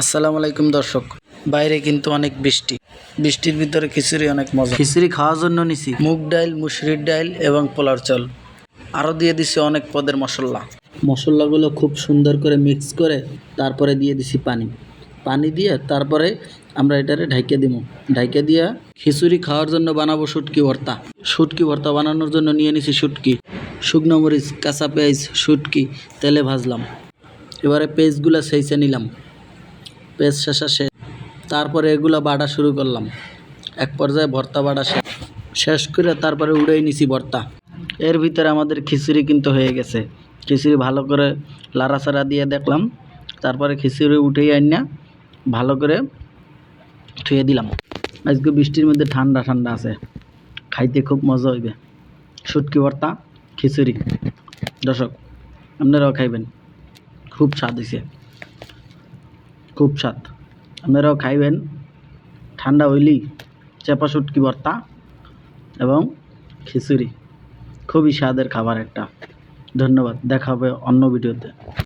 আসসালামু আলাইকুম দর্শক, বাইরে কিন্তু অনেক বৃষ্টি। বৃষ্টির ভিতরে খিচুড়ি অনেক মজা। খিচুড়ি খাওয়ার জন্য নিছি মুগ ডাল, মুসুরির ডাল এবং পোলার চাল। আরও দিয়ে দিছি অনেক পদের মশলা। মশলাগুলো খুব সুন্দর করে মিক্স করে তারপরে দিয়ে দিছি পানি দিয়ে তারপরে আমরা এটারে ঢাইকে দিব। ঢাইকে দিয়া খিচুড়ি খাওয়ার জন্য বানাবো শুটকি ভর্তা। শুটকি ভর্তা বানানোর জন্য নিয়ে নিছি শুটকি, শুকনো মরিচ, কাঁচা পেঁয়াজ, শুটকি তেলে ভাজলাম। এবারে পেঁয়াজগুলো ছেঁচে নিলাম। পেঁয়াজ শেষ, তারপরে এগুলো বাটা শুরু করলাম। এক পর্যায়ে ভর্তা বাটা শেষ করে তারপরে উড়েই নিছি ভর্তা। এর ভিতরে আমাদের খিচুড়ি কিন্তু হয়ে গেছে। খিচুড়ি ভালো করে লাড়াচাড়া দিয়ে দেখলাম, তারপরে খিচুড়ি উঠেই আইনা ভালো করে ধুয়ে দিলাম। আজকে বৃষ্টির মধ্যে ঠান্ডা ঠান্ডা আছে, খাইতে খুব মজা হইবে। শুটকি ভর্তা, খিচুড়ি। দর্শক, আপনারাও খাইবেন, খুব স্বাদ হয়েছে, খুব স্বাদ। আপনারাও খাইবেন। ঠান্ডা হইলেই চেপা শুটকি ভর্তা এবং খিচুড়ি খুবই স্বাদের খাবার একটা। ধন্যবাদ, দেখা হবে অন্য ভিডিওতে।